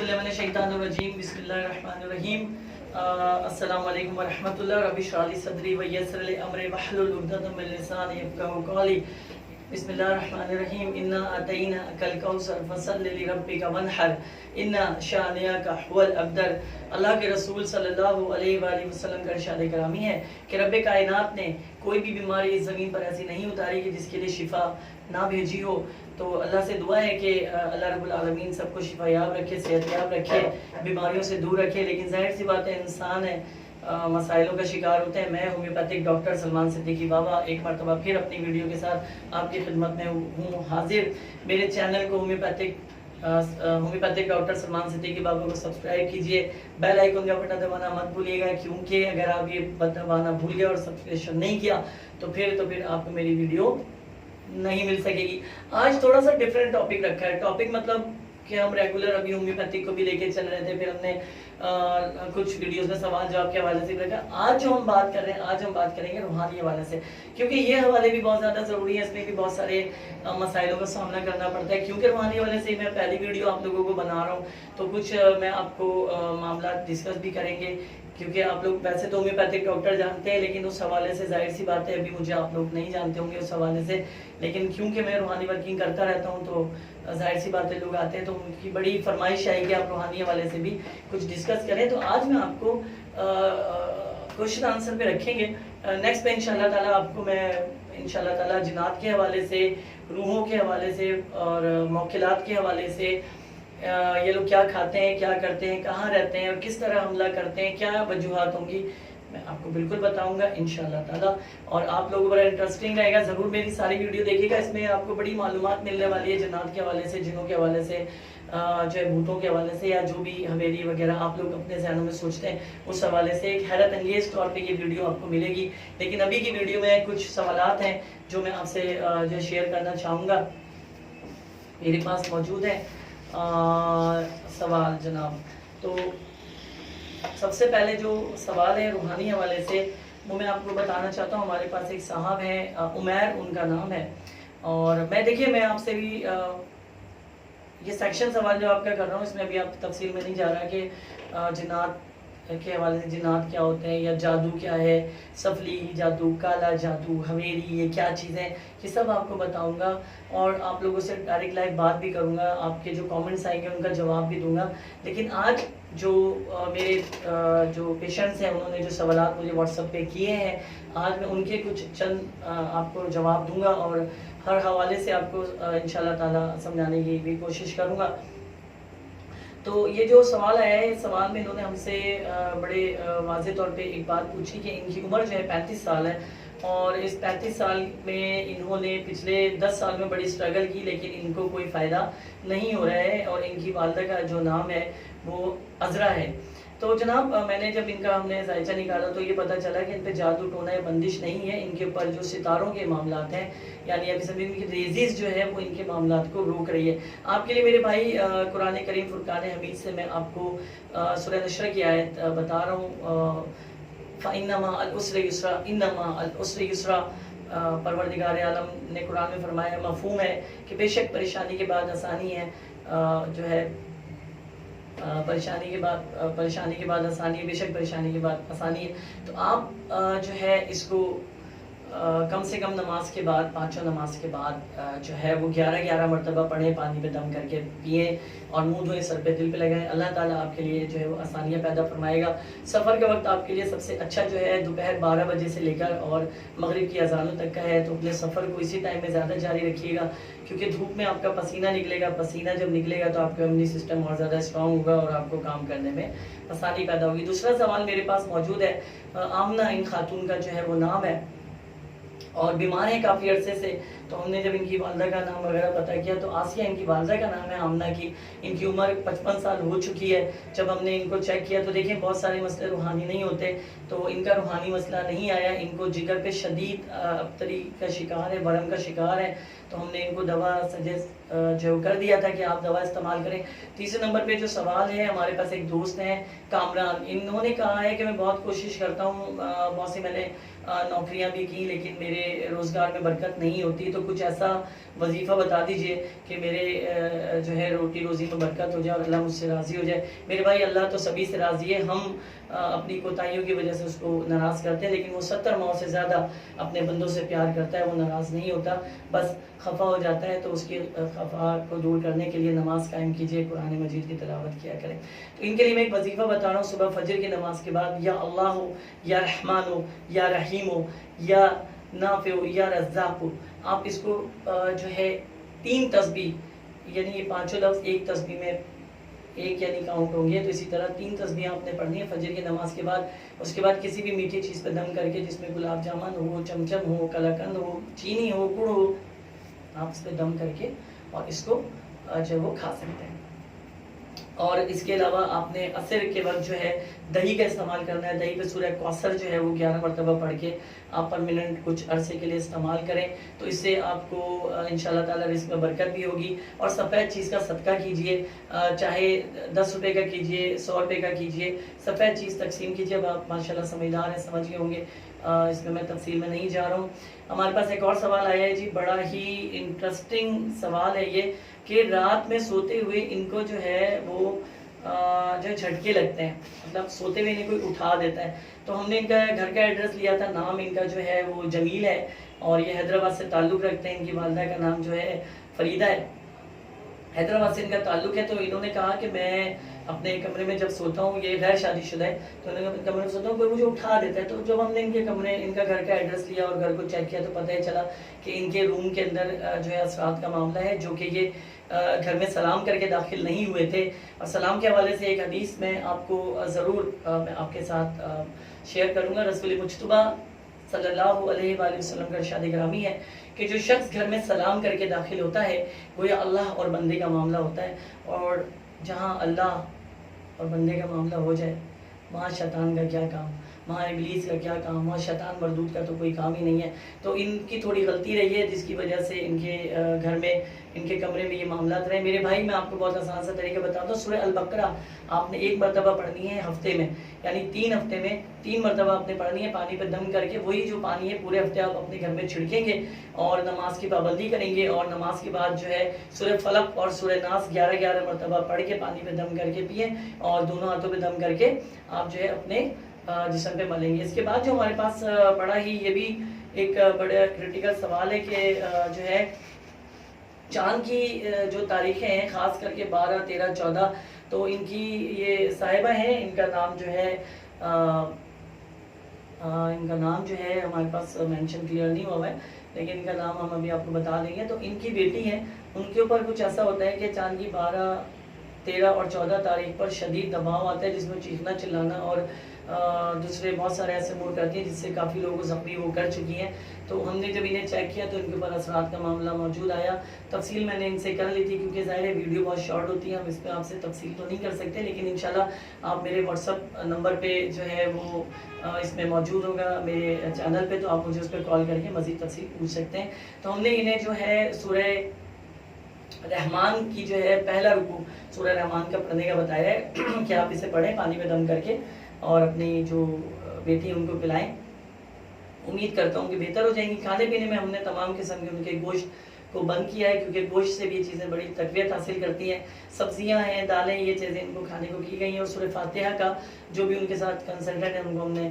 औज़ुबिल्लाहिमिनश्शैतानिर्रजीम बिस्मिल्लाहिर्रहमानिर्रहीम। अस्सलामु अलैकुम वरहमतुल्लाहि रब्बि इश्रह ली सदरी व यस्सिर ली अमरी वहलुल उक़दतम मिन लिसानी यफ़क़हू क़ौली। बिस्मिल्लाहिर्रहमानिर्रहीम। इन्ना अतैनाकल कौसर फसल्लि लिरब्बिका वन्हर इन्ना शानिअका हुवल अब्तर। अल्लाह के रसूल सल्लल्लाहु अलैहि वसल्लम का इरशाद करामी है कि रब्बे कायनात ने कोई भी बीमारी इस ज़मीन पर ऐसी नहीं उतारी कि जिसके लिए शिफा ना भेजी हो। तो अल्लाह से दुआ है कि अल्लाह रब्बुल आलमीन सबको शिफायाब रखे, सेहतयाब रखे, बीमारियों से दूर रखे। लेकिन जाहिर सी बात है, इंसान है, मसाइलों का शिकार होते हैं। मैं होम्योपैथिक डॉक्टर सलमान सिद्दीकी बाबा एक मरतबा फिर अपनी वीडियो के साथ आपकी खिदमत में हूँ हाजिर। मेरे चैनल को होम्योपैथिक डॉक्टर सलमान सिद्दीकी बाबा को सब्सक्राइब कीजिए, बेल आइकन का बटन दबाना मत भूलिएगा, क्योंकि अगर आप ये बटन दबाना भूल गए और सब्सक्रिप्शन नहीं किया तो फिर आपको मेरी वीडियो नहीं मिल सकेगी। आज थोड़ा सा डिफरेंट टॉपिक रखा है। टॉपिक मतलब कि हम रेगुलर अभी होम्योपैथिक को भी लेके चल रहे थे, फिर हमने कुछ वीडियोस में सवाल जवाब के हवाले से भी रखा। आज जो हम बात कर रहे हैं, आज हम बात करेंगे रूहानी हवाले से, क्योंकि ये हवाले भी बहुत ज़्यादा ज़रूरी है। इसमें भी बहुत सारे मसाइलों का सामना करना पड़ता है। क्योंकि रूहानी हवाले से मैं पहली वीडियो आप लोगों को बना रहा हूँ, तो कुछ मैं आपको मामला डिस्कस भी करेंगे, क्योंकि आप लोग वैसे तो होम्योपैथिक डॉक्टर जानते हैं, लेकिन उस हवाले से जाहिर सी बात है अभी मुझे आप लोग नहीं जानते होंगे उस हवाले से। लेकिन क्योंकि मैं रूहानी वर्किंग करता रहता हूँ, तो जाहिर सी बात है लोग आते हैं तो उनकी बड़ी फरमाइश आई कि आप रूहानी हवाले से भी कुछ डिस्कस करें। तो आज मैं आपको क्वेश्चन आंसर पे रखेंगे। नेक्स्ट पे इंशाल्लाह ताला आपको मैं इंशाल्लाह ताला जिन्नात के हवाले से, रूहों के हवाले से और मौकिलात के हवाले से, ये लोग क्या खाते हैं, क्या करते हैं, कहाँ रहते हैं और किस तरह हमला करते हैं, क्या वजूहात होंगी, मैं आपको बिल्कुल बताऊंगा इंशाल्लाह ताला। और आप लोगों को बड़ा इंटरेस्टिंग रहेगा, ज़रूर मेरी सारी वीडियो देखिएगा। इसमें आपको बड़ी मालूमात मिलने वाली है जन्नत के हवाले से, जिनों के हवाले से, जो है भूतों के हवाले से, या जो भी हवेली वगैरह आप लोग अपने जहनों में सोचते हैं उस हवाले से एक हैरत अंगेज तौर पे ये वीडियो आपको मिलेगी। लेकिन अभी की वीडियो में कुछ सवालात हैं जो मैं आपसे जो शेयर करना चाहूँगा। मेरे पास मौजूद है सवाल जनाब। तो सबसे पहले जो सवाल है रूहानी हवाले से, वो मैं आपको बताना चाहता हूँ। हमारे पास एक साहब हैं, उमैर उनका नाम है, और मैं आपसे भी ये सेक्शन सवाल जो आपका कर रहा हूँ, इसमें अभी आप तफसील में नहीं जा रहा कि जिन्नात के हवाले से जिन्नात क्या होते हैं या जादू क्या है, सफली जादू, काला जादू, हवेली, ये क्या चीज़ें, ये सब आपको बताऊंगा। और आप लोगों से डायरेक्ट लाइव बात भी करूंगा, आपके जो कमेंट्स आएंगे उनका जवाब भी दूंगा। लेकिन आज जो मेरे जो पेशेंट्स हैं, उन्होंने जो सवालात मुझे व्हाट्सएप पे किए हैं, आज मैं उनके कुछ चंद आपको जवाब दूंगा और हर हवाले से आपको इंशाल्लाह ताला समझाने की भी कोशिश करूँगा। तो ये जो सवाल आया है, इस सवाल में इन्होंने हमसे बड़े वाज़ेह तौर पे एक बात पूछी कि इनकी उम्र जो है 35 साल है, और इस 35 साल में इन्होंने पिछले 10 साल में बड़ी स्ट्रगल की, लेकिन इनको कोई फ़ायदा नहीं हो रहा है। और इनकी वालदा का जो नाम है वो अज़रा है। तो जनाब मैंने जब इनका हमने जायचा निकाला तो ये पता चला कि इन पे जादू टोना या बंदिश नहीं है। इनके ऊपर जो सितारों के मामलात हैं, यानी अभी सभी इनकी रेजिस जो है वो इनके मामलात को रोक रही है। आपके लिए मेरे भाई कुरान करीम फुरकान हमीद से मैं आपको सूरह नशर की आयत बता रहा हूँ। फ़इन्नमा अल उस्रि युस्रा, इन्नमा अल उस्रि युस्रा। परवरदिगार आलम ने कुरान में फरमाया, मफ़हूम है कि बेशक परेशानी के बाद आसानी है, जो है परेशानी के बाद आसानी है, बेशक परेशानी के बाद आसानी है। तो आप जो है इसको कम से कम नमाज के बाद, पाँचों नमाज के बाद जो है वो 11 मरतबा पढ़ें, पानी पे दम करके पिए और मुंह धोएं, सर पे दिल पे लगाएं। अल्लाह ताला आपके लिए जो है वो आसानियाँ पैदा फरमाएगा। सफ़र का वक्त आपके लिए सबसे अच्छा जो है दोपहर 12 बजे से लेकर और मगरिब की अजानों तक का है। तो अपने सफ़र को इसी टाइम में ज़्यादा जारी रखिएगा, क्योंकि धूप में आपका पसीना निकलेगा। पसीना जब निकलेगा तो आपका इम्यूनी सिस्टम और ज़्यादा स्ट्रॉन्ग होगा और आपको काम करने में आसानी पैदा होगी। दूसरा सवाल मेरे पास मौजूद है, आमना इन खातून का जो है वो नाम है और बीमार है काफ़ी अरसे से। तो हमने जब इनकी वालदा का नाम वगैरह पता किया तो आसिया इनकी वालदा का नाम है, आमना की। इनकी उम्र 55 साल हो चुकी है। जब हमने इनको चेक किया तो देखिए बहुत सारे मसले रूहानी नहीं होते, तो इनका रूहानी मसला नहीं आया। इनको जिगर पे शदीद अबतरी का शिकार है, वरम का शिकार है। तो हमने इनको दवा सजेस्ट जो कर दिया था कि आप दवा इस्तेमाल करें। तीसरे नंबर पे जो सवाल है, हमारे पास एक दोस्त हैं कामरान, इन्होंने कहा है कि मैं बहुत कोशिश करता हूँ, बहुत सी मैंने नौकरियां भी की, लेकिन मेरे रोज़गार में बरकत नहीं होती। तो तो कुछ ऐसा वजीफ़ा बता दीजिए कि मेरे जो है रोटी रोज़ी में बरकत हो जाए और अल्लाह मुझसे राज़ी हो जाए। मेरे भाई, अल्लाह तो सभी से राज़ी है। हम अपनी कोताहियों की वजह से उसको नाराज़ करते हैं, लेकिन वो 70 माओ से ज़्यादा अपने बंदों से प्यार करता है। वो नाराज़ नहीं होता, बस खफा हो जाता है। तो उसकी खफा को दूर करने के लिए नमाज कायम कीजिए, कुरान मजीद की तिलावत किया करें। तो इनके लिए मैं एक वजीफ़ा बता रहा हूँ सुबह फजर की नमाज के बाद, या अल्लाह हो, या रहमान हो, या रहीम हो, या नाफे हो, या रज़्ज़ाक़ हो। आप इसको जो है 3 तस्बीह, यानी ये पाँचों लफ्ज़ एक तस्बीह में एक यानी काउंट होंगे। तो इसी तरह 3 तस्बीह आपने पढ़नी है फजर की नमाज के बाद। उसके बाद किसी भी मीठी चीज़ पर दम करके, जिसमें गुलाब जामुन हो, चमचम हो, कलाकंद हो, चीनी हो, गुड़ हो, आप इस पर दम करके और इसको जो है वो खा सकते हैं। और इसके अलावा आपने असर के वक्त जो है दही का इस्तेमाल करना है। दही पे सूरह कौसर जो है वो 11 मरतबा पढ़ के आप परमानेंट कुछ अरसे के लिए इस्तेमाल करें। तो इससे आपको इंशाल्लाह ताला रिज़्क़ में बरकत भी होगी। और सफ़ेद चीज़ का सदका कीजिए, चाहे 10 रुपये का कीजिए, 100 रुपये का कीजिए, सफ़ेद चीज़ तकसीम कीजिए। अब आप माशाल्लाह समझदार हैं, समझ गए होंगे, इसमें मैं तफसील में नहीं जा रहा हूँ। हमारे पास एक और सवाल आया है जी, बड़ा ही इंटरेस्टिंग सवाल है ये, कि रात में सोते हुए इनको जो है वो जो झटके लगते हैं, मतलब सोते हुए इन्हें कोई उठा देता है। तो हमने इनका घर का एड्रेस लिया था, नाम इनका जो है वो जमील है और ये हैदराबाद से ताल्लुक़ रखते हैं। इनकी वालिदा का नाम जो है फरीदा है, हैदराबाद से इनका ताल्लुक़ है। तो इन्होंने कहा कि मैं अपने कमरे में जब सोता हूँ, ये गैर शादीशुदा है, तो उन्होंने अपने कमरे में सोता हूँ, कोई मुझे उठा देता है। तो जब हमने इनका घर का एड्रेस लिया और घर को चेक किया, तो पता ही चला कि इनके रूम के अंदर जो है असरात का मामला है, जो कि ये घर में सलाम करके दाखिल नहीं हुए थे। और सलाम के हवाले से एक हदीस मैं आपको ज़रूर मैं आपके साथ शेयर करूँगा। रसूल मुज्तबा सल्लल्लाहु अलैहि वसल्लम का इरशाद गिरामी है कि जो शख्स घर में सलाम करके दाखिल होता है, गोया अल्लाह और बंदे का मामला होता है। और जहाँ अल्लाह और बंदे का मामला हो जाए, वहाँ शैतान का क्या काम, वहाँ इब्लीस का क्या काम, वहाँ शैतान मरदूद का तो कोई काम ही नहीं है। तो इनकी थोड़ी गलती रही है, जिसकी वजह से इनके घर में, इनके कमरे में ये मामलात रहे। मेरे भाई, मैं आपको बहुत आसान सा तरीका बताता हूँ। सूरह अल-बकरा आपने 1 मरतबा पढ़नी है हफ्ते में, यानी 3 हफ्ते में 3 मरतबा आपने पढ़नी है पानी पर दम करके। वही जो पानी है पूरे हफ्ते आप अपने घर में छिड़केंगे और नमाज की पाबंदी करेंगे। और नमाज के बाद जो है सूरह फलक और सूरह नास 11-11 मरतबा पढ़ के पानी पे दम करके पिए और दोनों हाथों पे दम करके आप जो है अपने जिस्म पे मलेंगे। इसके बाद जो हमारे पास बड़ा ही ये भी एक बड़ा क्रिटिकल सवाल है कि जो है चाँद की जो तारीखें हैं, ख़ास करके 12, 13, 14, तो इनकी ये साहिबा हैं, इनका नाम जो है हमारे पास मेंशन क्लियर नहीं हुआ है, लेकिन इनका नाम हम अभी आपको बता देंगे। तो इनकी बेटी है, उनके ऊपर कुछ ऐसा होता है कि चाँद की 12, 13 और 14 तारीख पर शदीद दबाव आता है, जिसमें चीखना चिल्लाना और दूसरे बहुत सारे ऐसे मूड करती हैं, जिससे काफ़ी लोग ज़ख्मी वो कर चुकी हैं। तो हमने जब इन्हें चेक किया तो इनके ऊपर असरात का मामला मौजूद आया। तफसील मैंने इनसे कर ली थी, क्योंकि ज़ाहिर है वीडियो बहुत शॉर्ट होती है, हम इस पर आपसे तफसील तो नहीं कर सकते, लेकिन इंशाल्लाह आप मेरे व्हाट्सअप नंबर पे जो है वो इसमें मौजूद होगा मेरे चैनल पे, तो आप मुझे उस पर कॉल करके मज़ीद तफसील पूछ सकते हैं। तो हमने इन्हें जो है सूरह रहमान की जो है पहला रुकू सूरह रहमान का पढ़ने का बताया है कि आप इसे पढ़ें पानी में दम करके और अपनी जो बेटी है उनको पिलाएं। उम्मीद करता हूँ कि बेहतर हो जाएंगी। खाने पीने में हमने तमाम किस्म के उनके गोश्त को बंद किया है, क्योंकि गोश्त से भी ये चीज़ें बड़ी तकवीत हासिल करती हैं। सब्जियां हैं, दालें, ये चीज़ें इनको खाने को की गई हैं। और सूरह फातिहा का जो भी उनके साथ कंसल्टेंट है, उनको हमने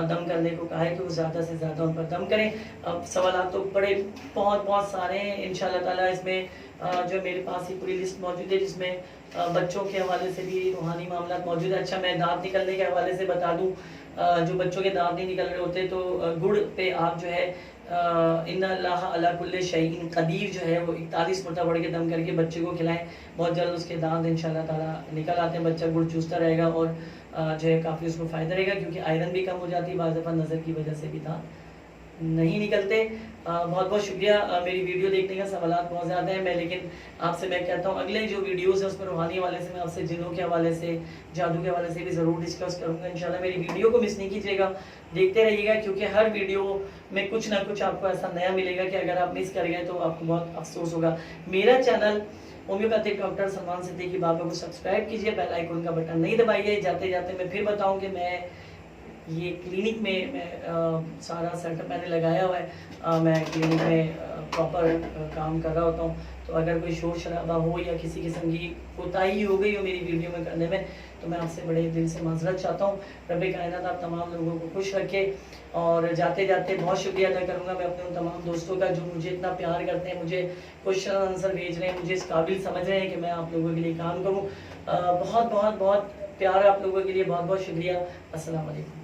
दम करने को कहा है कि वो ज़्यादा से ज़्यादा उन पर दम करें। अब सवाल तो बड़े बहुत सारे हैं। इंशाल्लाह ताला इसमें जो मेरे पास ही पूरी लिस्ट मौजूद है, जिसमें बच्चों के हवाले से भी रूहानी मामला मौजूद है। अच्छा, मैं दांत निकलने के हवाले से बता दूँ, जो बच्चों के दांत नहीं निकल रहे होते तो गुड़ पे आप जो है इन्ना अल्लाह अला कुल्ले शैइन कदीर जो है वो 41 मरतबा पढ़ के दम करके बच्चे को खिलाएं। बहुत जल्द उसके दांत इंशाल्लाह ताला निकल आते हैं। बच्चा गुड़ चूसता रहेगा और जो है काफ़ी उसको फ़ायदा रहेगा, क्योंकि आयरन भी कम हो जाती है, बाज़ दफ़ा नज़र की वजह से भी दांत नहीं निकलते। बहुत बहुत शुक्रिया मेरी वीडियो देखने का। सवालात बहुत ज़्यादा हैं, लेकिन आपसे मैं कहता हूँ अगले जो वीडियोज़ हैं उसमें रूहानी हवाले से मैं आपसे जिन्नों के हवाले से, जादू के हवाले से भी ज़रूर डिस्कस करूँगा इंशाल्लाह। मेरी वीडियो को मिस नहीं कीजिएगा, देखते रहिएगा, क्योंकि हर वीडियो में कुछ ना कुछ आपको ऐसा नया मिलेगा कि अगर आप मिस कर गए तो आपको बहुत अफसोस होगा। मेरा channel homeopathic doctor Salman Siddiqui बाबा को सब्सक्राइब कीजिए, बेल आइकन का बटन नहीं दबाइए। जाते जाते मैं फिर बताऊँ कि मैं ये क्लिनिक में मैं सारा सेटअप मैंने लगाया हुआ है। मैं क्लिनिक में प्रॉपर काम कर रहा होता हूँ। तो अगर कोई शोर शराबा हो या किसी किस्म की कोताही हो गई हो मेरी वीडियो में करने में, तो मैं आपसे बड़े दिल से माजरत चाहता हूँ। रब कायनात आप तमाम लोगों को खुश रखे। और जाते जाते बहुत शुक्रिया अदा करूँगा मैं अपने उन तमाम दोस्तों का जो मुझे इतना प्यार करते हैं, मुझे क्वेश्चन आंसर भेज रहे हैं, मुझे इस काबिल समझ रहे हैं कि मैं आप लोगों के लिए काम करूँ। बहुत बहुत बहुत प्यार आप लोगों के लिए, बहुत बहुत शुक्रिया। अस्सलाम वालेकुम।